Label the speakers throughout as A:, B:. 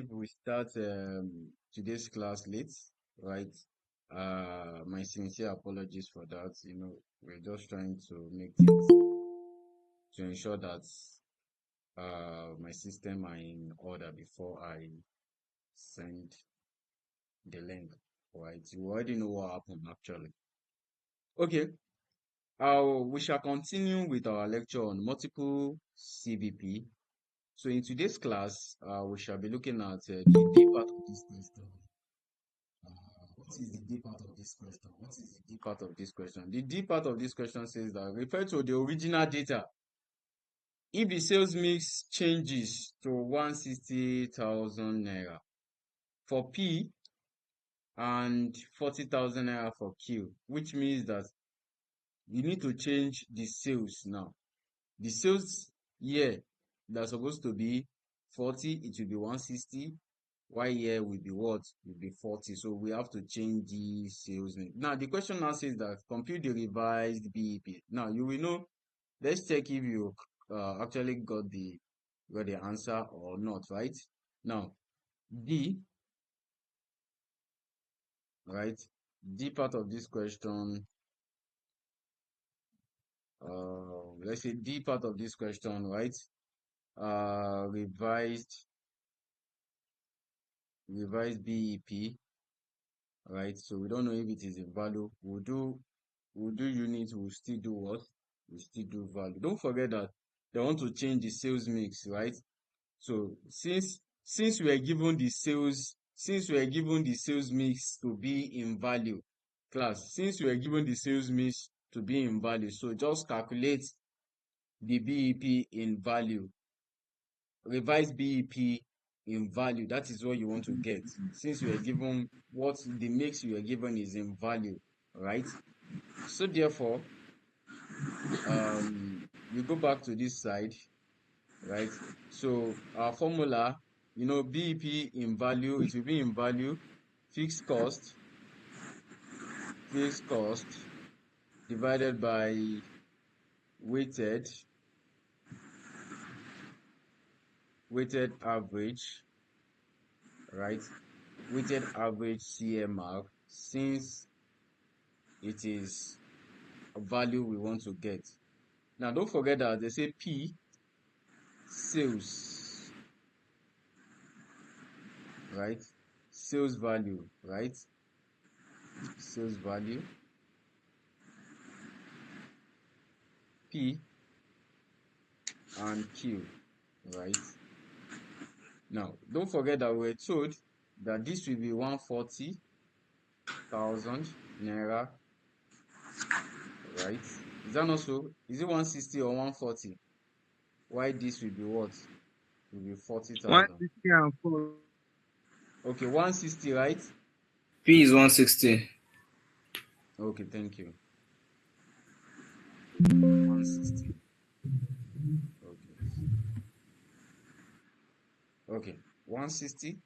A: believe we start today's class late, right? My sincere apologies for that. We're just trying to make things to ensure that my system are in order before I send the link, right? You already know what happened actually. Okay, we shall continue with our lecture on multiple CVP. So in today's class, we shall be looking at the D part of this question. What is the D part of this question? What is the D part of this question? The D part of this question says that refer to the original data. If the sales mix changes to 160,000 naira for P and 40,000 naira for Q, which means that you need to change the sales now. The sales here that's supposed to be 40, it will be 160. Why here will be what? Will be 40. So we have to change the sales mix. Now the question now says that compute the revised BEP. Now you will know. Let's check if you actually got the answer or not, right? Now D, right? D part of this question. Let's say D part of this question, right? Revised BEP, right? So we don't know if it is in value. We'll do unit, we'll still do what? We'll still do value. Don't forget that they want to change the sales mix, right? So since we are given the sales mix to be in value, class, since we are given the sales mix to be in value, so just calculate the BEP in value, revise BEP in value. That is what you want to get. Since you are given what the mix you are given is in value, right? So therefore, you go back to this side, right? So our formula, BEP in value, it will be in value, fixed cost divided by weighted average, right? Weighted average CMR, since it is a value we want to get. Now don't forget that they say P, sales, right? Sales value, right? Sales value, P and Q, right? Now don't forget that we're told that this will be 140,000 naira, right? Is that not so? Is it 160 or 140? Why this will be what? Will be 40,000.
B: 160 and 4.
A: Okay, 160, right?
C: P is 160.
A: Okay, thank you. 160. Okay. Okay, 160.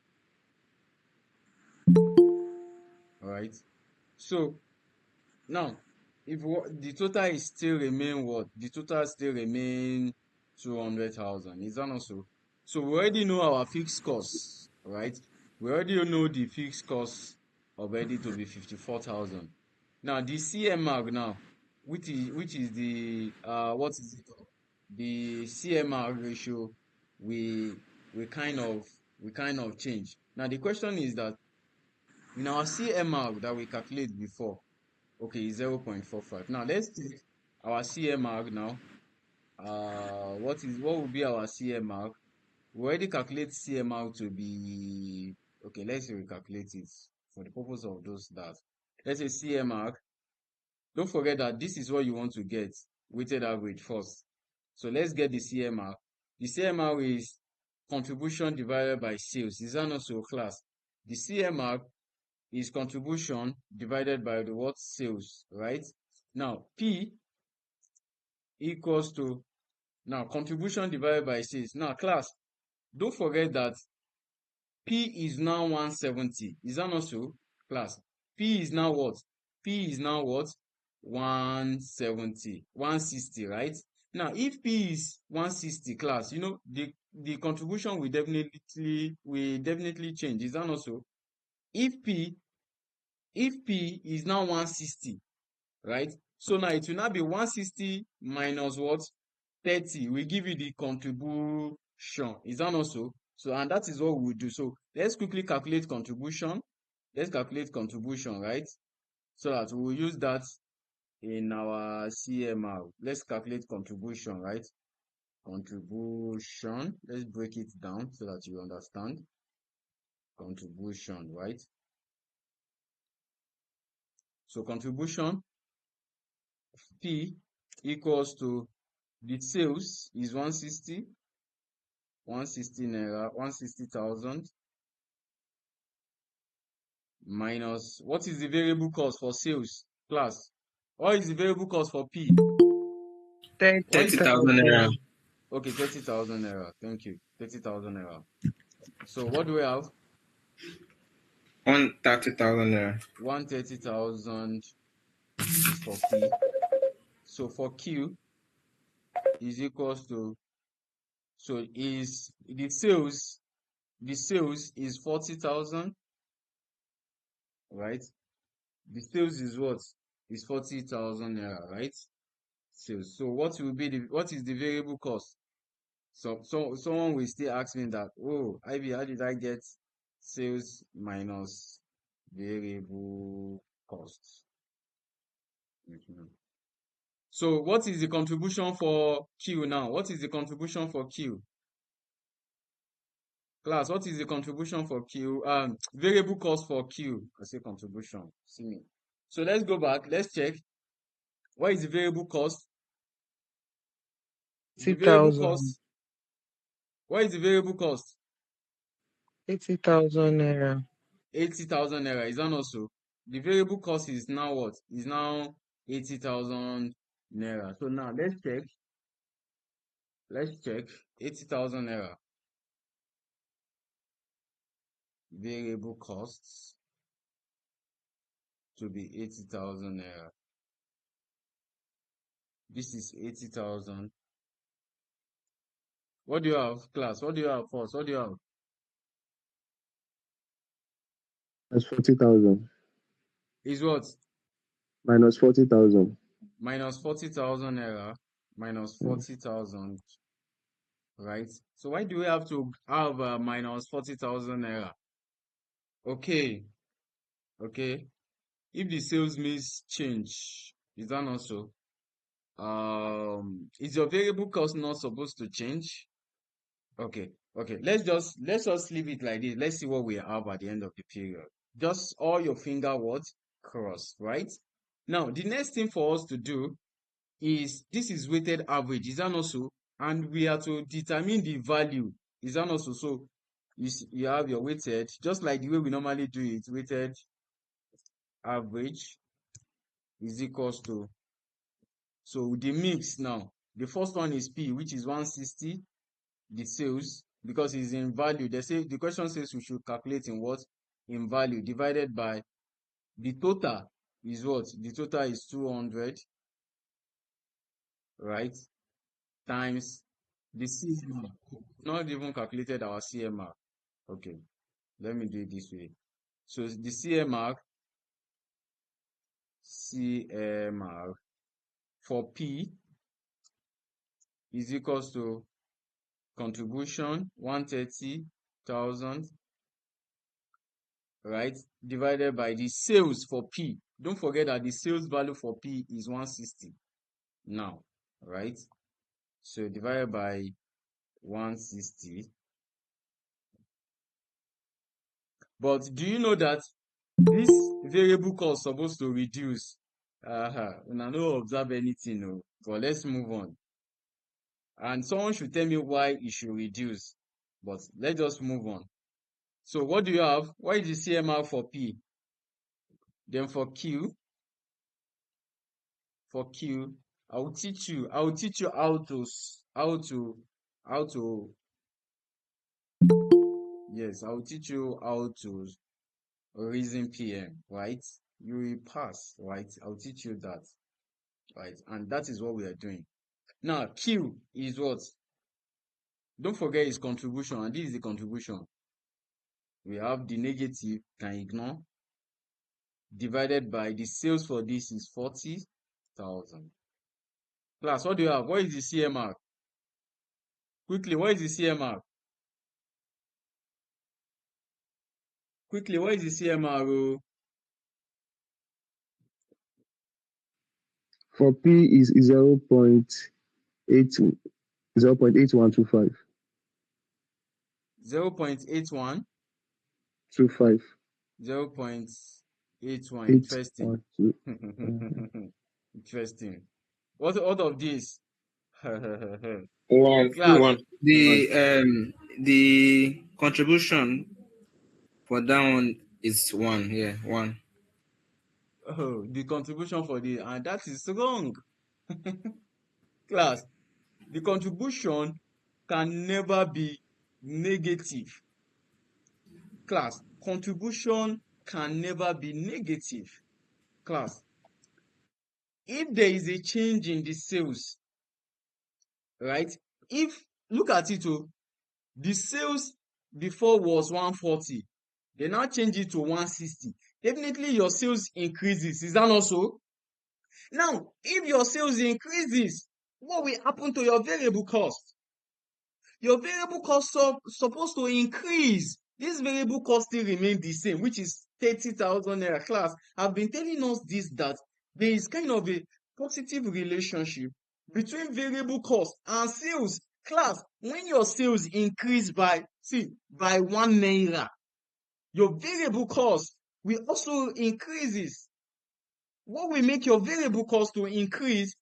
A: All right. So now, if the total is still remain what? The total still remain 200,000. Is that not so? So we already know our fixed costs, right? We already know the fixed costs already to be 54,000. Now the CMR now, which is the what is it called? The CMR ratio, we kind of change. Now the question is that in our CMR that we calculate before, okay, is 0.45. Now let's take our CMR now. What will be our CMR? We already calculate CMR to be, okay, let's recalculate it for the purpose of those that. Let's say CMR. Don't forget that this is what you want to get, weighted average first. So let's get the CMR. The CMR is contribution divided by sales. Is that not so, class? The CMR is contribution divided by the what? Sales, right? Now, P equals to, now, contribution divided by sales. Now, class, don't forget that P is now 170. Is that not so, class? P is now what? P is now what? 170, 160, right? Now, if P is 160, class, the the contribution will definitely change. Is that not so? If P is now 160, right? So now it will now be 160 minus what? 30 will give you the contribution. Is that not so? So, and that is what we will do. So let's quickly calculate contribution. Let's calculate contribution, right? So that we will use that in our CMR. Let's calculate contribution, right? Contribution. Let's break it down so that you understand. Contribution, right? So contribution P equals to the sales is 160 naira, 160,000 minus what is the variable cost for sales class? What is the variable cost for P? What is
C: 30,000 naira.
B: 30,000.
A: okay, 30,000 naira. Thank you. 30,000 naira. So what do we have?
C: 130,000 naira.
A: 130,000 is for P. So for Q is equals to, so is the sales is 40,000, right? The sales is what? Is 40,000 naira, right? Sales. So what is the variable cost? So someone will still ask me that, oh, Ivy, how did I get sales minus variable costs? So what is the contribution for Q now? What is the contribution for Q? Class, what is the contribution for Q? Variable cost for Q. I say contribution. See me. So let's go back. Let's check. What is the variable cost? The variable
B: 80,000.
A: cost. What is the variable cost?
B: 80,000 naira.
A: 80,000 naira. Is that not so? The variable cost is now what? Is now 80,000 naira. So now let's check. Let's check 80,000 naira. Variable costs to be 80,000 naira. This is 80,000. What do you have, class? What do you have first? What do you have?
D: That's 40,000.
A: Is what?
D: Minus 40,000.
A: Minus 40,000 naira. Minus 40,000. Right? So why do we have to have minus 40,000 naira? Okay. Okay. If the sales mix change, is that not so? Is your variable cost not supposed to change? Okay. Okay. Let's just leave it like this. Let's see what we have at the end of the period. Just all your finger words crossed, right? Now, the next thing for us to do is, this is weighted average. Is that not so? And we are to determine the value. Is that not so? So you have your weighted, just like the way we normally do it. Weighted average is equals to, so the mix now. The first one is P, which is 160. The sales, because it's in value. They say the question says we should calculate in what? In value, divided by the total is what? The total is 200, right? Times the CMR. Not even calculated our CMR. Okay, let me do it this way. So the CMR for P is equals to contribution 130,000, right? Divided by the sales for P. Don't forget that the sales value for P is 160 now, right? So divided by 160. But do you know that this variable cost is supposed to reduce? And I don't observe anything, no. But let's move on. And someone should tell me why it should reduce. But let's just move on. So what do you have? What is the CMR for P? Then for Q, I will teach you how to yes, I will teach you how to reason PM, right? You will pass, right? I'll teach you that, right? And that is what we are doing. Now, Q is what? Don't forget his contribution, and this is the contribution. We have the negative, can ignore, divided by the sales for this is 40,000. Class, what do you have? What is the CMR? Quickly, what is the CMR? Quickly, what is the CMR? Oh?
D: For P is 0.8 0.8125.
A: 0.81,
D: 25.
A: 0.81.
D: 8
A: Interesting.
D: 1 2.
A: Interesting. What of this?
C: One.
A: Class,
C: One. The contribution for that one is 1. Yeah, 1.
A: oh, the contribution for the, and that is wrong. Class, the contribution can never be negative. Class, contribution can never be negative. Class, if there is a change in the sales, right? If, look at it, oh, the sales before was 140, they now change it to 160. Definitely your sales increases. Is that not so? Now, if your sales increases, what will happen to your variable cost? Your variable cost supposed to increase. This variable cost still remain the same, which is 30,000 naira. Class, I've been telling us this, that there is kind of a positive relationship between variable cost and sales. Class, when your sales increase by 1 naira, your variable cost will also increases. What will make your variable cost to increase?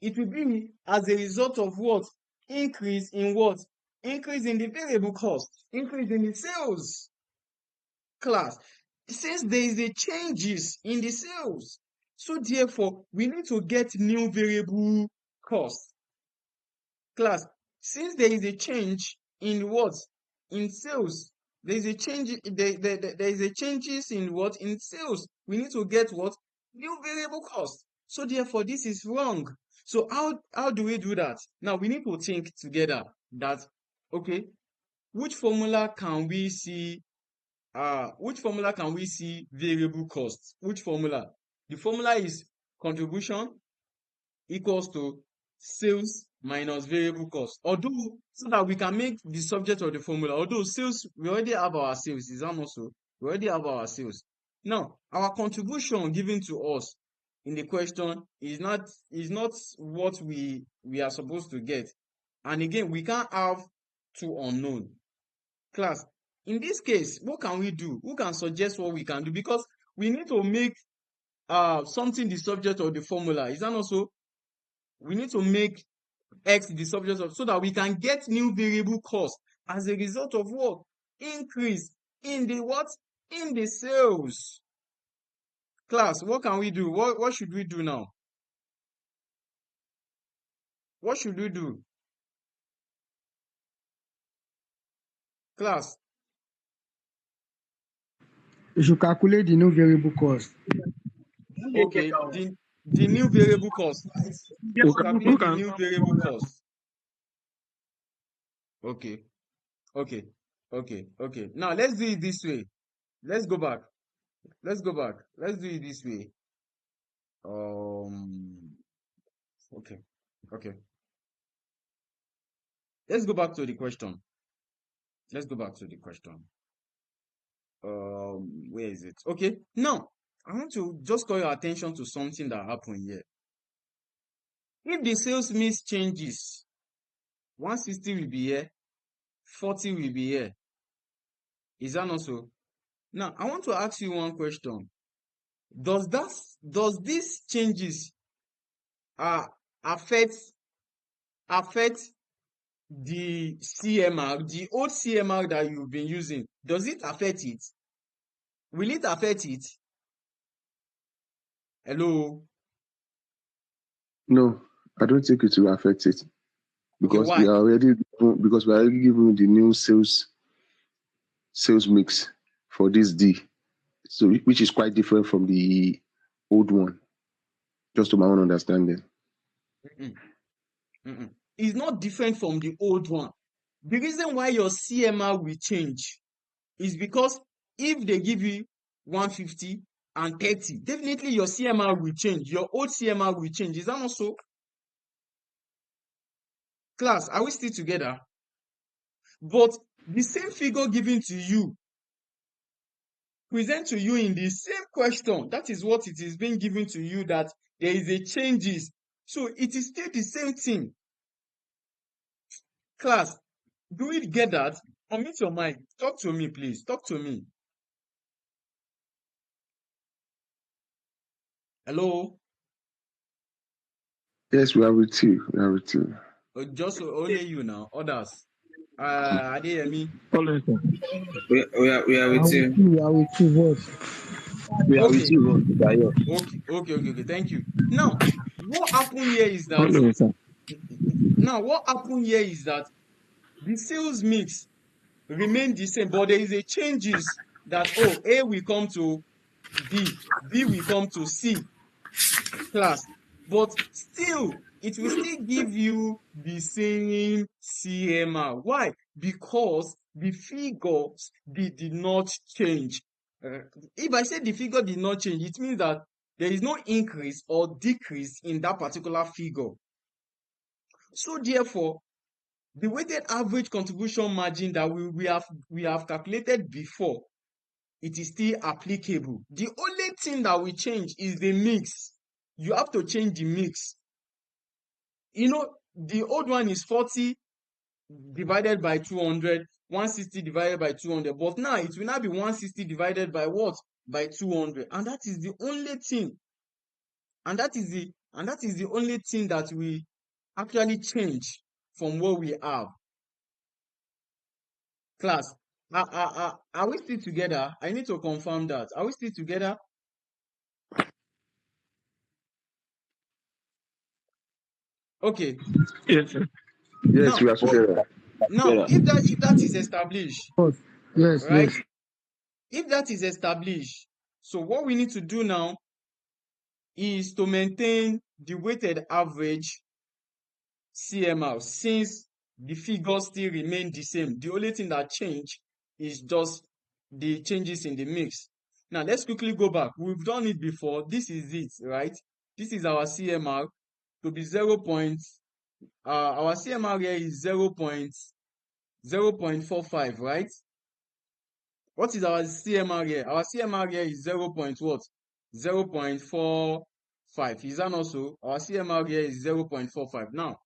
A: It will be as a result of what? Increase in what? Increase in the variable cost, increase in the sales. Class, since there is a changes in the sales, so therefore we need to get new variable cost. Class, since there is a change in what? In sales. There is a change, there is a changes in what? In sales. We need to get what? New variable cost. So therefore, this is wrong. So how do we do that? Now we need to think together that, okay, which formula can we see variable cost? Which formula? The formula is contribution equals to sales minus variable cost. Although, so that we can make the subject of the formula, although sales, we already have our sales, is that not so? We already have our sales. Now, our contribution given to us in the question is not what we are supposed to get. And again, we can't have two unknown. Class, in this case, what can we do? Who can suggest what we can do? Because we need to make something the subject of the formula. Is that not so? We need to make X the subject of, so that we can get new variable cost as a result of what? Increase in the what? In the sales. Class, what can we do? What should we do now? What should we do? Class,
B: You should calculate the new variable cost.
A: okay, the new variable cost.
C: Who
A: Calculate the
C: can?
A: new variable cost. Okay, okay. Now let's do it this way. Let's go back. Let's do it this way. Okay. Let's go back to the question. Where is it? Okay. Now, I want to just call your attention to something that happened here. If the sales mix changes, 160 will be here, 40 will be here. Is that not so? Now, I want to ask you one question. Does these changes affect the CMR, the old CMR that you've been using? Does it affect it? Will it affect it? Hello?
D: No, I don't think it will affect it
A: Okay,
D: because
A: why?
D: we are already given the new sales mix for this D, so which is quite different from the old one, just to my own understanding.
A: Mm-mm. It's not different from the old one, The reason why your CMR will change is because if they give you 150 and 30, definitely your CMR will change. Your old CMR will change. Is that not so? Class, are we still together? But the same figure given to you, present to you in the same question, that is what it is being given to you, that there is a changes. So it is still the same thing. Class, do we get that? Unmute your mic. Talk to me, please. Talk to me. Hello?
D: Yes, we are with you. We are with you.
A: Just only you now. Others. Adeyemi.
B: Always, sir.
C: We are with you.
B: We are with you, boss.
C: We are with
A: Okay.
C: you, Dayo.
A: Okay. Thank you. Now, what happened here is that
B: Always, sir.
A: the sales mix remain the same, but there is a changes that A will come to B will come to C class, but still it will still give you the same CMR. Why? Because the figures did not change. If I say the figure did not change, it means that there is no increase or decrease in that particular figure. So therefore, the weighted average contribution margin that we have calculated before, it is still applicable. The only thing that will change is the mix. You have to change the mix. You know, the old one is 40 divided by 200, 160 divided by 200, but now it will now be 160 divided by what? By 200. And that is the only thing. And that is the only thing that we actually change from what we have. Class, are we still together? I need to confirm that. Are we still together? Okay.
B: Yes, sir.
D: Yes,
A: Now,
D: we are together.
A: if that is established,
B: Boss. Yes,
A: right?
B: yes.
A: If that is established, so what we need to do now is to maintain the weighted average CMR, since the figures still remain the same. The only thing that changed is just the changes in the mix. Now let's quickly go back. We've done it before. This is it, right? This is our CMR to be 0. Our CMR here is 0.45, right? What is our CMR here? Our CMR here is 0.45. Is that not so? Our CMR here is 0.45 now.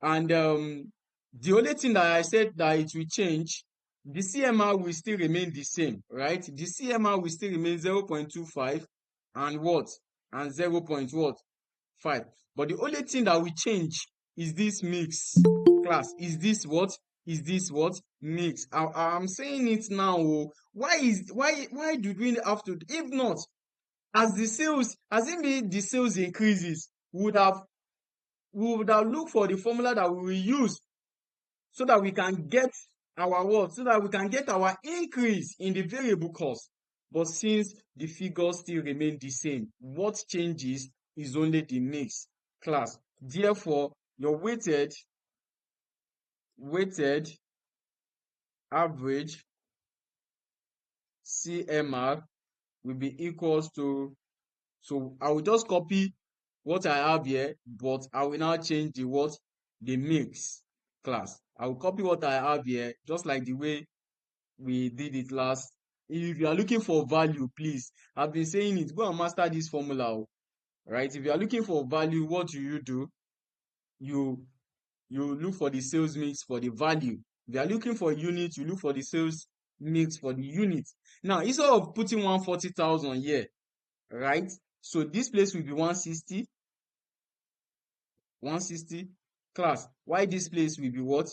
A: And the only thing that I said that it will change, the CMR will still remain the same, right? The CMR will still remain 0.25 and what? And 0.5. But the only thing that will change is this mix. Class, is this what? Is this what? Mix. I'm saying it now. Why do we have to? If not, as the sales increases, we would have looked for the formula that we will use so that we can get our what? So that we can get our increase in the variable cost. But since the figures still remain the same, what changes is only the mix. Class. Therefore, your weighted average CMR will be equals to, so I will just copy what I have here, but I will now change the mix. Class, I will copy what I have here, just like the way we did it last. If you are looking for value, please, I've been saying it, go and master this formula, right? If you are looking for value, what do? You look for the sales mix for the value. If you are looking for unit, you look for the sales mix for the unit. Now, instead of putting 140,000 here, right? So this place will be 160. Class. Why this place will be what?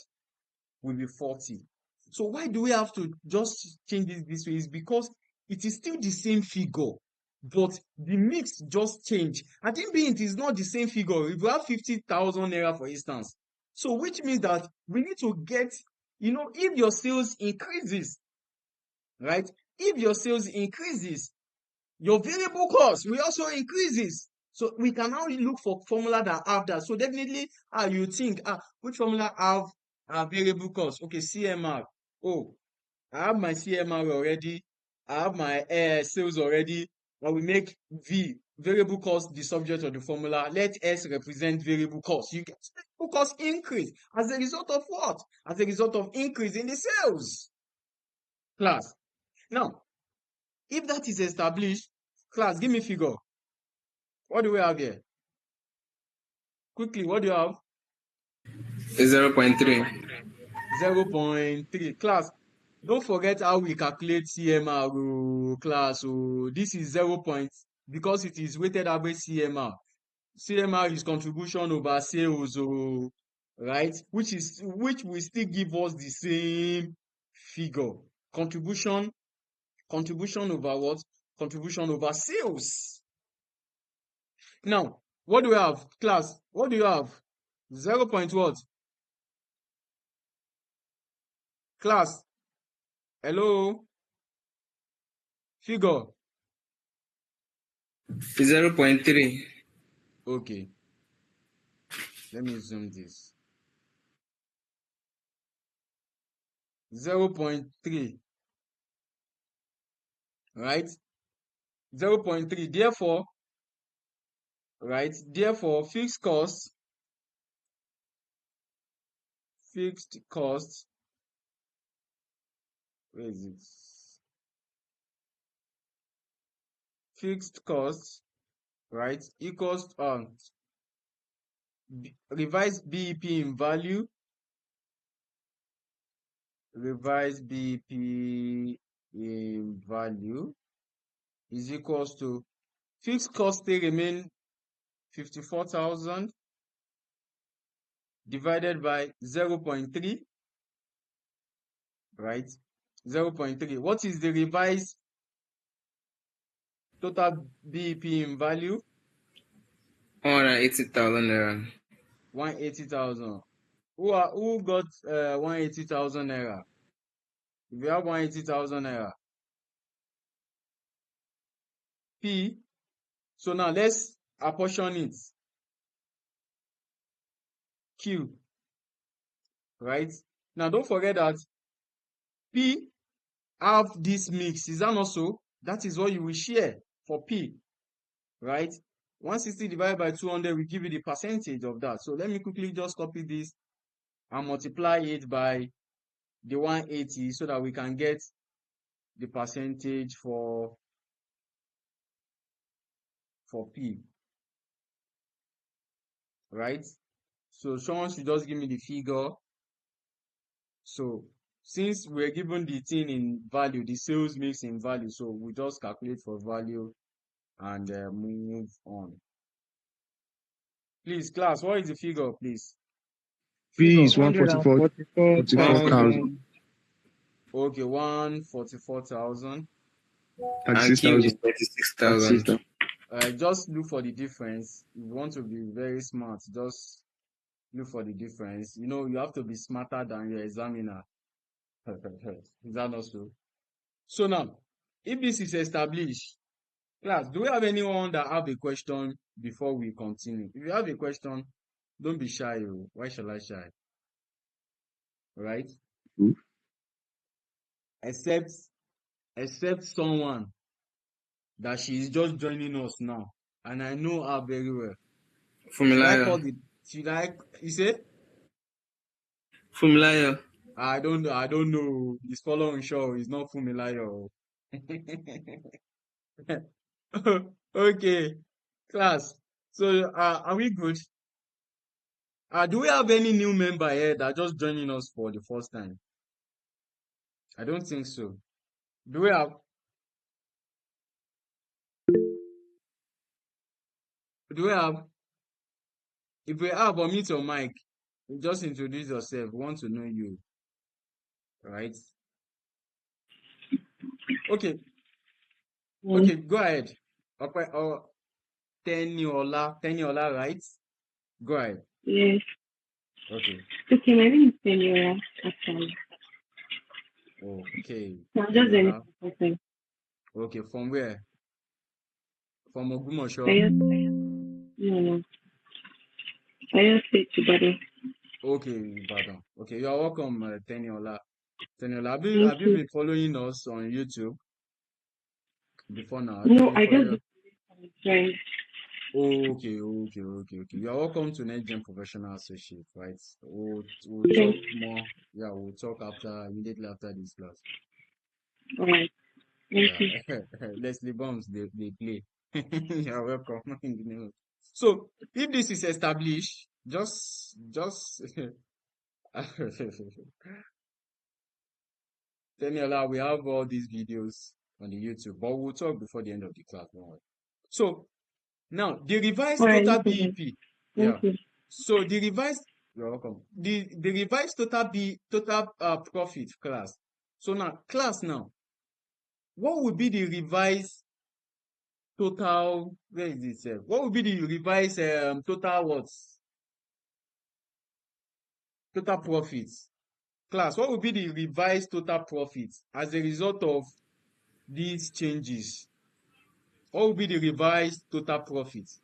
A: Will be 40. So why do we have to just change this way? Is because it is still the same figure, but the mix just change. I think being it is not the same figure. If you have 50,000 naira, for instance, so which means that we need to get, if your sales increases, right? If your sales increases, your variable cost will also increases. So we can now look for formula that have that. So definitely, you think, which formula have variable cost. Okay, CMR. Oh, I have my CMR already. I have my sales already. I will make V, variable cost, the subject of the formula. Let S represent variable cost. You get variable cost increase as a result of what? As a result of increase in the sales. Class. Now, if that is established, class, give me figure. What do we have here? Quickly, what do you have?
C: 0.3.
A: 0.3. Class, don't forget how we calculate CMR, oh, class. Oh, this is 0. Because it is weighted average CMR. CMR is contribution over sales, oh, right? Which will still give us the same figure. Contribution over what? Contribution over sales. Now, what do we have? Class, what do you have? 0. What? Class, hello? Figure.
C: 0.3.
A: Okay. Let me zoom this. 0.3. Right? 0.3. Therefore, right? Therefore, fixed cost, where is it? Fixed cost, right, equals revised BEP in value. Revised BEP in value is equals to fixed cost still remain 54,000 divided by 0.3, right? 0.3. What is the revised total BEP in value?
C: 180,000 naira.
A: 180,000. Who got 180,000 naira? If you have 180,000 naira, P. So now let's apportion it. Q. Right? Now don't forget that P have this mix. Is that not so? That is what you will share for P. Right? 160 divided by 200 will give you the percentage of that. So let me quickly just copy this and multiply it by the 180 so that we can get the percentage for P. Right? So someone should just give me the figure. So since we're given the thing in value, the sales mix in value, so we just calculate for value and move on. Please, class, what is the figure, please?
D: P is
A: Figure.
D: 144,000
A: Okay, 144,000.
C: And Q is 36,000.
A: Just look for the difference. If you want to be very smart, just look for the difference. You know, you have to be smarter than your examiner. Is that not so? So now, if this is established, class, do we have anyone that have a question before we continue? If you have a question, don't be shy. Why shall I shy? Right?
D: Hmm?
A: Except someone that she is just joining us now, and I know her very well.
C: Fumilayo.
A: You say?
C: Fumilayo.
A: I don't know. He's following show. He's not Fumilayo. Okay, class. So, are we good? Do we have any new member here that just joining us for the first time? I don't think so. Do we have? If we have, unmute your mic. Just introduce yourself. We want to know you. Right? Okay. Okay, go ahead. Okay, Teniola, right? Go ahead.
E: Yes.
A: Okay.
E: Okay, my name is Senora, actually.
A: Okay.
E: I'm just doing
A: Teniola.
E: something.
A: Okay, from where? From Ogumosho?
E: No. I just say to buddy.
A: Okay, Ibadan. Okay, you are welcome, Teniola. Teniola,
E: Thank
A: have you
E: you.
A: been following us on YouTube before now? Have you
E: No,
A: been
E: I just
A: following us?
E: joined.
A: Okay. You are welcome to NextGen Professional Associate, right? We'll
E: Thank
A: talk more. Yeah, we'll talk immediately after this class.
E: All right. Thank
A: Yeah,
E: you.
A: Leslie Bombs, they play. You're welcome in the name. So, if this is established, just Teniola, we have all these videos on the YouTube, but we'll talk before the end of the class. Don't worry. So, now, the
E: All
A: revised
E: right, no
A: total
E: problem.
A: BEP.
E: Thank
A: Yeah.
E: you.
A: So, you're welcome. The revised total profit class. So, now, what would be the revised total, where is it? What would be the revised total what? Total profits. Class, what would be the revised total profits as a result of these changes? What would be the revised total profits?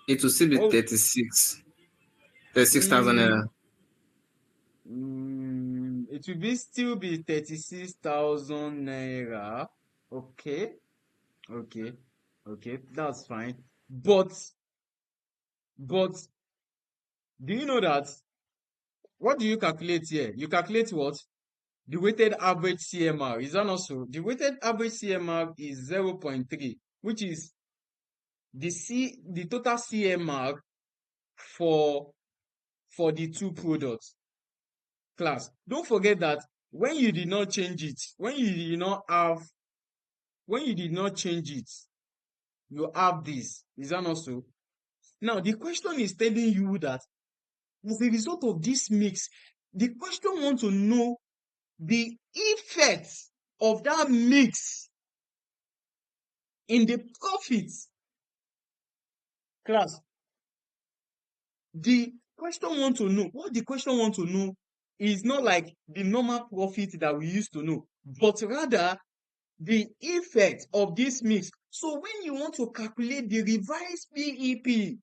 C: It will still be
A: What,
C: 36,000
A: mm,
C: naira.
A: it will still be 36,000 naira. Okay, okay, okay, that's fine. But, do you know that? What do you calculate here? You calculate what? The weighted average CMR. Is that also? The weighted average CMR is 0.3, which is the total CMR for the two products. Class, don't forget that when you did not change it, when you did not change it, you have this. Is that not so? Now, the question is telling you that as a result of this mix, the question wants to know the effect of that mix in the profits. Class, the question want to know, what the question want to know is not like the normal profit that we used to know, but rather the effect of this mix. So when you want to calculate the revised BEP,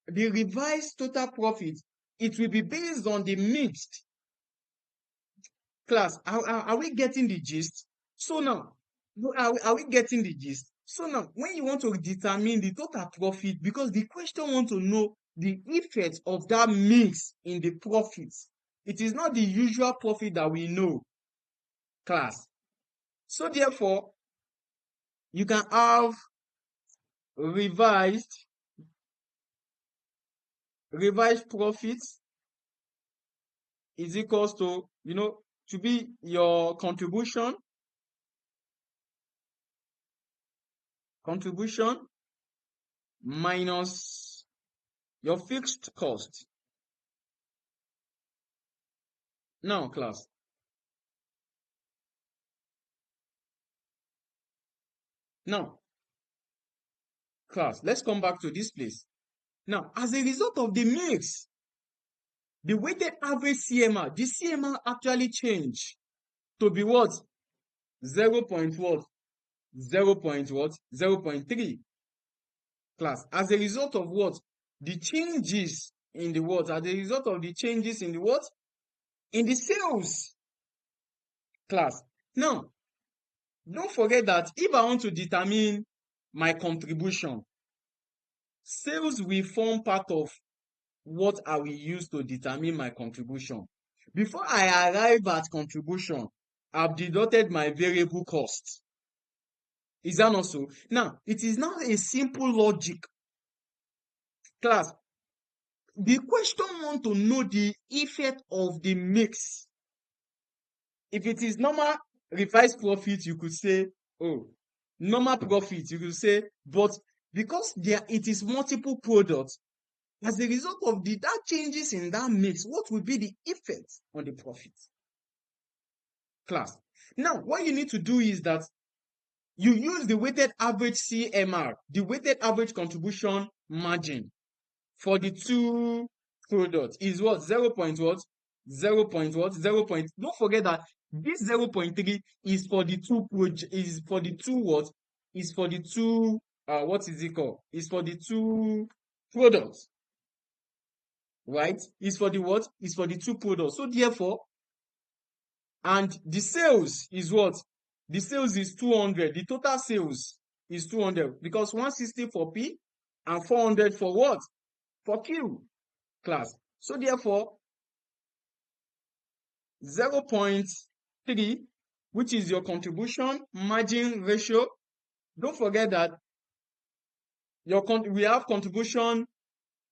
A: the revised total profit, it will be based on the mixed. Class, are we getting the gist? So now, are we getting the gist? So now, when you want to determine the total profit, because the question wants to know the effect of that mix in the profits, it is not the usual profit that we know, class. So therefore, you can have revised profits is equals to, to be your contribution minus your fixed cost. Now, class, let's come back to this place. Now, as a result of the mix, the weighted average CMR, the CMR actually changed to be what? 0. What? 0.3. Class, as a result of what? The changes in the what? As a result of the changes in the what? In the sales. Class. Now, don't forget that if I want to determine my contribution, sales will form part of what I will use to determine my contribution. Before I arrive at contribution, I've deducted my variable cost. Is that not so? Now, it is now a simple logic. Class, the question want to know the effect of the mix. If it is normal revised profit, you could say, oh, normal profit, you could say, but because it is multiple products, as a result of that changes in that mix, what will be the effect on the profit? Class. Now, what you need to do is that you use the weighted average CMR, the weighted average contribution margin for the two products is what? 0. What? 0. What? 0. Don't forget that this 0.3 is for the two is for the two what? Is for the two what is it called? Is for the two products. right? Is for the what? Is for the two products. So therefore, and the sales is what? The sales is 200. The total sales is 200 because 160 for P and 400 for what? For Q, class. So therefore, 0.3, which is your contribution margin ratio. Don't forget that we have contribution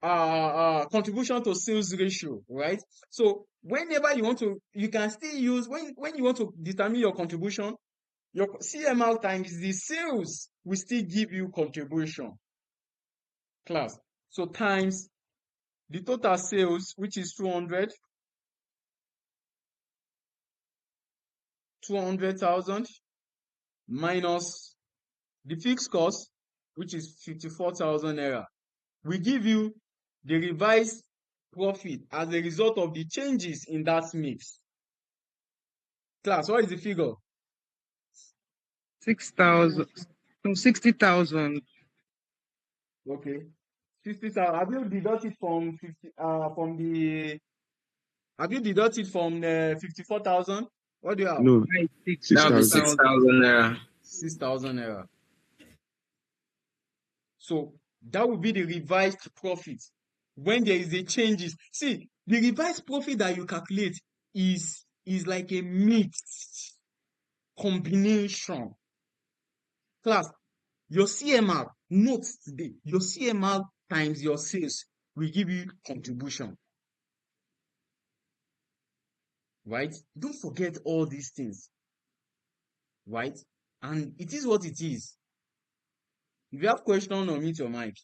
A: contribution to sales ratio, right? So whenever you want to, you can still use when you want to determine your contribution, your CMR times the sales will still give you contribution, class. So times the total sales, which is 200,000 minus the fixed cost, which is 54,000 naira, will give you the revised profit as a result of the changes in that mix. Class, what is the figure?
C: 6,000. No, 60,000.
A: Okay. 50,000. Have you deducted from have you deducted from the 54,000? What do you have?
D: No,
C: That would be
D: 6,000.
C: 6,000 naira.
A: 6,000 naira. So that would be the revised profit when there is a changes. See, the revised profit that you calculate is like a mixed combination. Class, your CMR, note today, your CMR times your sales will give you contribution. Right? Don't forget all these things. Right? And it is what it is. If you have question, unmute your mic.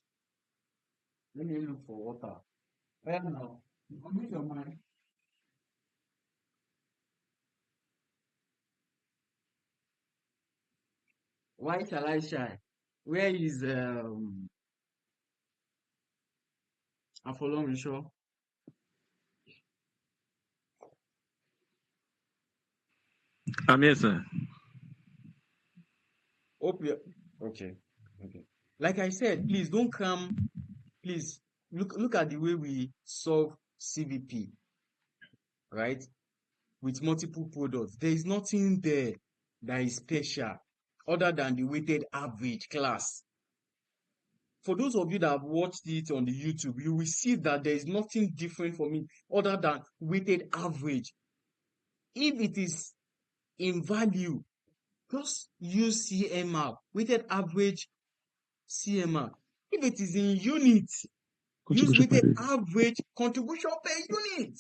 A: Let me look for water. Right now, unmute your mic. Why shall I shy? Where is Afolomisho?
B: I'm here, sir.
A: Hope you okay. Okay. Like I said, please don't come. Please look at the way we solve CVP, right? With multiple products. There is nothing there that is special other than the weighted average, class. For those of you that have watched it on the YouTube, you will see that there is nothing different for me other than weighted average. If it is in value, just use CMR, weighted average CMR. If it is in units, use
B: Contribution per
A: weighted
B: day.
A: average contribution per unit.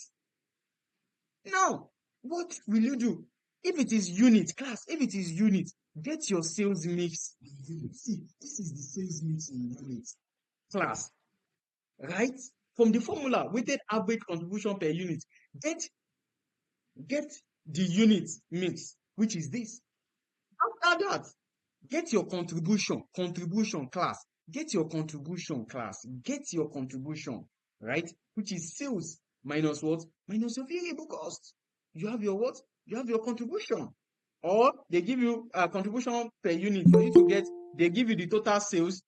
A: Now, what will you do? If it is unit, class, if it is unit, get your sales mix. See, this is the sales mix in units, class, right? From the formula, weighted average contribution per unit, get the unit mix, which is this. After that, get your contribution class. Get your contribution class. Get your contribution, right? Which is sales minus what? Minus your variable cost. You have your what? You have your contribution. Or they give you a contribution per unit for you to get, they give you the total sales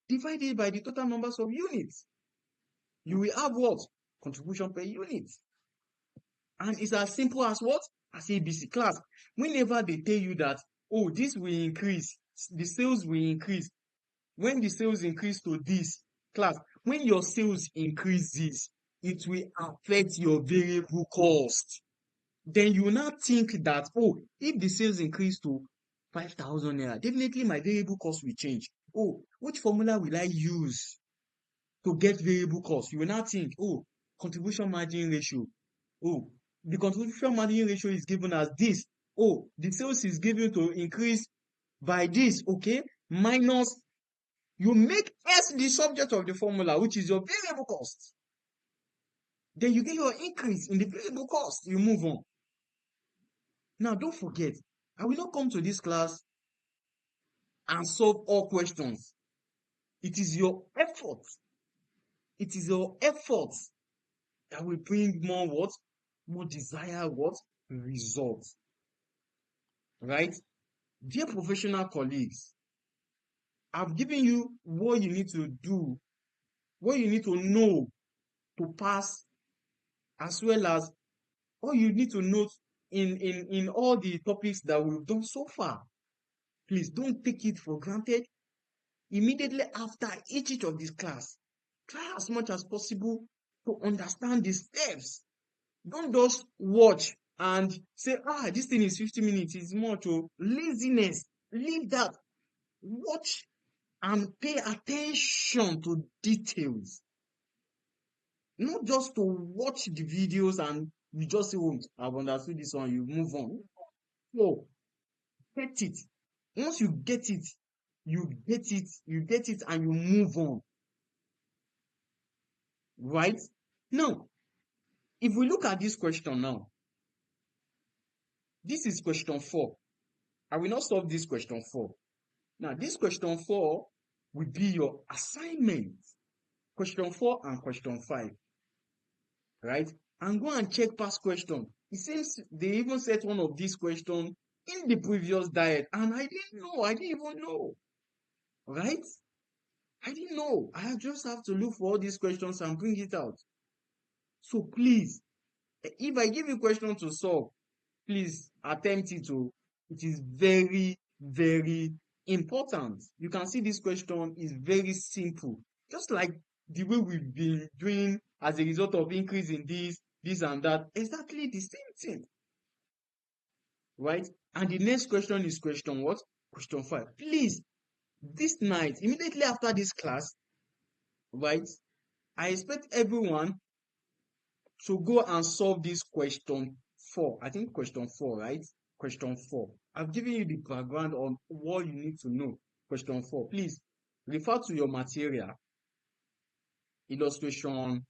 A: divided by the total numbers of units. You will have what? Contribution per unit. And it's as simple as what? As ABC, class. Whenever they tell you that, oh, this will increase, the sales will increase. When the sales increase to this, class, when your sales increases, it will affect your variable cost. Then you will now think that, oh, if the sales increase to 5,000 naira, definitely my variable cost will change. Oh, which formula will I use to get variable cost? You will now think, oh, contribution margin ratio. Oh, the contribution margin ratio is given as this. Oh, the sales is given to increase by this, okay? Minus, you make S the subject of the formula, which is your variable cost. Then you get your increase in the variable cost. You move on. Now, don't forget, I will not come to this class and solve all questions. It is your effort. It is your effort that will bring more what? More desired what? Results. Right? Dear professional colleagues, I've given you what you need to do, what you need to know to pass as well as all you need to note in all the topics that we've done so far. Please don't take it for granted. Immediately after each of this class, try as much as possible to understand the steps. Don't just watch and say, this thing is 50 minutes, it's much. Laziness, leave that. Watch and pay attention to details. Not just to watch the videos and you just say, I've understood this one, you move on. No, get it. Once you get it, you get it and you move on. Right? Now, if we look at this question now, this is question 4. I will not solve this question 4. Now, this question 4 will be your assignment. Question 4 and question 5. Right? And go and check past question. It seems they even set one of these questions in the previous diet. And I didn't know. I didn't even know. Right? I didn't know. I just have to look for all these questions and bring it out. So please, if I give you a question to solve, please attempt it. It is very, very important. You can see this question is very simple. Just like the way we've been doing as a result of increase in this and that. Exactly the same thing. Right? And the next question is question what? Question 5. Please, this night, immediately after this class, right, I expect everyone to go and solve this question 4. I think question 4, right? Question 4. I've given you the background on what you need to know. Question 4. Please refer to your material. Illustration